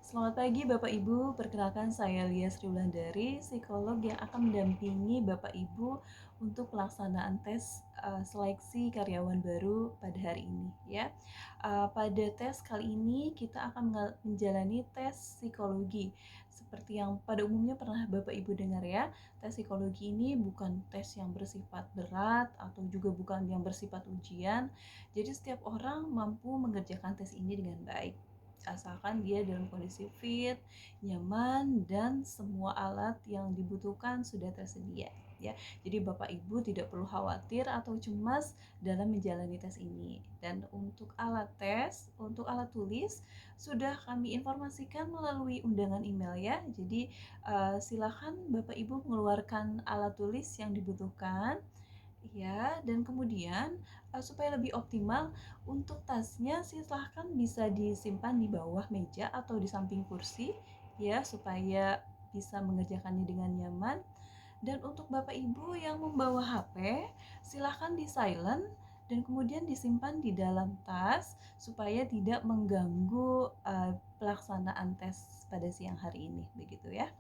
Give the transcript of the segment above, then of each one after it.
Selamat pagi Bapak Ibu, perkenalkan saya Lia Sri Wulandari, psikolog yang akan mendampingi Bapak Ibu untuk pelaksanaan tes seleksi karyawan baru pada hari ini ya. Pada tes kali ini kita akan menjalani tes psikologi. Seperti yang pada umumnya pernah Bapak Ibu dengar ya, tes psikologi ini bukan tes yang bersifat berat atau juga bukan yang bersifat ujian. Jadi setiap orang mampu mengerjakan tes ini dengan baik, asalkan dia dalam kondisi fit, nyaman, dan semua alat yang dibutuhkan sudah tersedia ya. Jadi Bapak Ibu tidak perlu khawatir atau cemas dalam menjalani tes ini. Dan untuk alat tes, untuk alat tulis sudah kami informasikan melalui undangan email ya. Jadi silakan Bapak Ibu mengeluarkan alat tulis yang dibutuhkan ya. Dan kemudian supaya lebih optimal, untuk tasnya silahkan bisa disimpan di bawah meja atau di samping kursi ya, supaya bisa mengerjakannya dengan nyaman. Dan untuk Bapak Ibu yang membawa HP, silahkan di silent dan kemudian disimpan di dalam tas supaya tidak mengganggu pelaksanaan tes pada siang hari ini, begitu ya.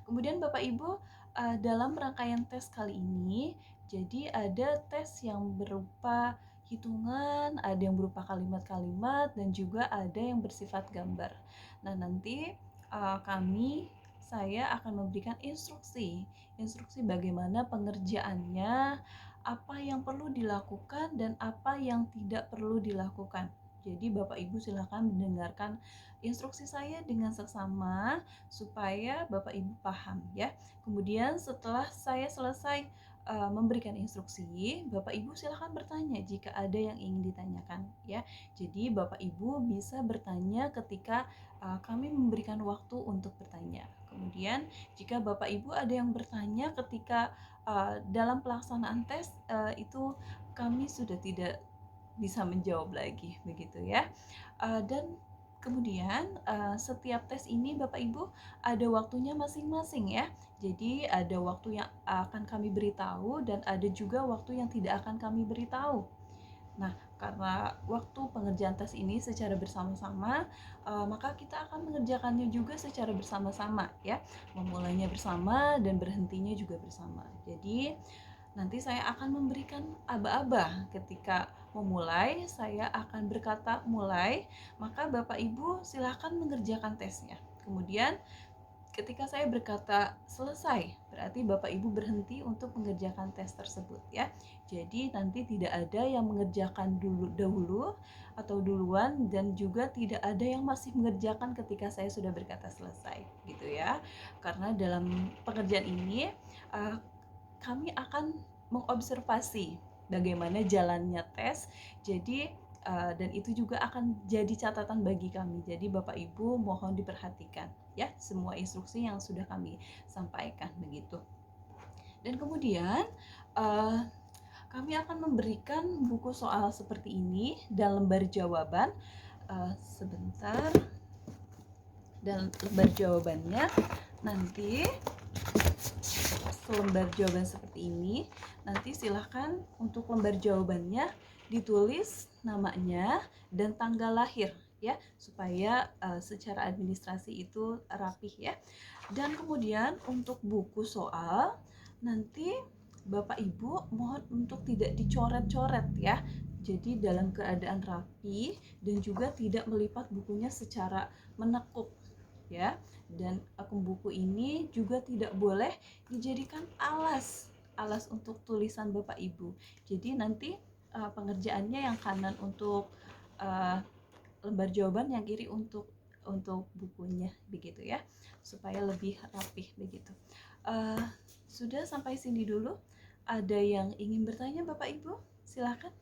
Kemudian Bapak Ibu, dalam rangkaian tes kali ini, jadi ada tes yang berupa hitungan, ada yang berupa kalimat-kalimat, dan juga ada yang bersifat gambar. Nah, nanti saya akan memberikan instruksi bagaimana pengerjaannya, apa yang perlu dilakukan, dan apa yang tidak perlu dilakukan. Jadi Bapak Ibu silakan mendengarkan instruksi saya dengan seksama supaya Bapak Ibu paham ya. Kemudian setelah saya selesai memberikan instruksi, Bapak Ibu silakan bertanya jika ada yang ingin ditanyakan ya. Jadi Bapak Ibu bisa bertanya ketika kami memberikan waktu untuk bertanya. Kemudian jika Bapak Ibu ada yang bertanya ketika dalam pelaksanaan tes, itu kami sudah tidak bisa menjawab lagi, begitu ya. Dan kemudian setiap tes ini Bapak Ibu ada waktunya masing-masing ya. Jadi ada waktu yang akan kami beritahu dan ada juga waktu yang tidak akan kami beritahu. Nah, karena waktu pengerjaan tes ini secara bersama-sama, maka kita akan mengerjakannya juga secara bersama-sama ya. Memulainya bersama dan berhentinya juga bersama. Jadi nanti saya akan memberikan aba-aba ketika memulai. Saya akan berkata mulai, maka Bapak Ibu silakan mengerjakan tesnya. Kemudian ketika saya berkata selesai, berarti Bapak Ibu berhenti untuk mengerjakan tes tersebut ya. Jadi nanti tidak ada yang mengerjakan dahulu atau duluan, dan juga tidak ada yang masih mengerjakan ketika saya sudah berkata selesai, gitu ya. Karena dalam pekerjaan ini kami akan mengobservasi bagaimana jalannya tes. Jadi dan itu juga akan jadi catatan bagi kami. Jadi Bapak Ibu mohon diperhatikan ya semua instruksi yang sudah kami sampaikan, begitu. Dan kemudian kami akan memberikan buku soal seperti ini dan lembar jawaban. Sebentar. Dan lembar jawabannya nanti selembar jawaban seperti ini. Nanti silahkan untuk lembar jawabannya ditulis namanya dan tanggal lahir ya, supaya secara administrasi itu rapih ya. Dan kemudian untuk buku soal nanti Bapak Ibu mohon untuk tidak dicoret-coret ya. Jadi dalam keadaan rapi dan juga tidak melipat bukunya secara menekuk ya. Dan akun buku ini juga tidak boleh dijadikan alas untuk tulisan Bapak Ibu. Jadi nanti pengerjaannya yang kanan untuk lembar jawaban, yang kiri untuk bukunya, begitu ya, supaya lebih rapih begitu. Sudah sampai sini dulu. Ada yang ingin bertanya Bapak Ibu? Silakan.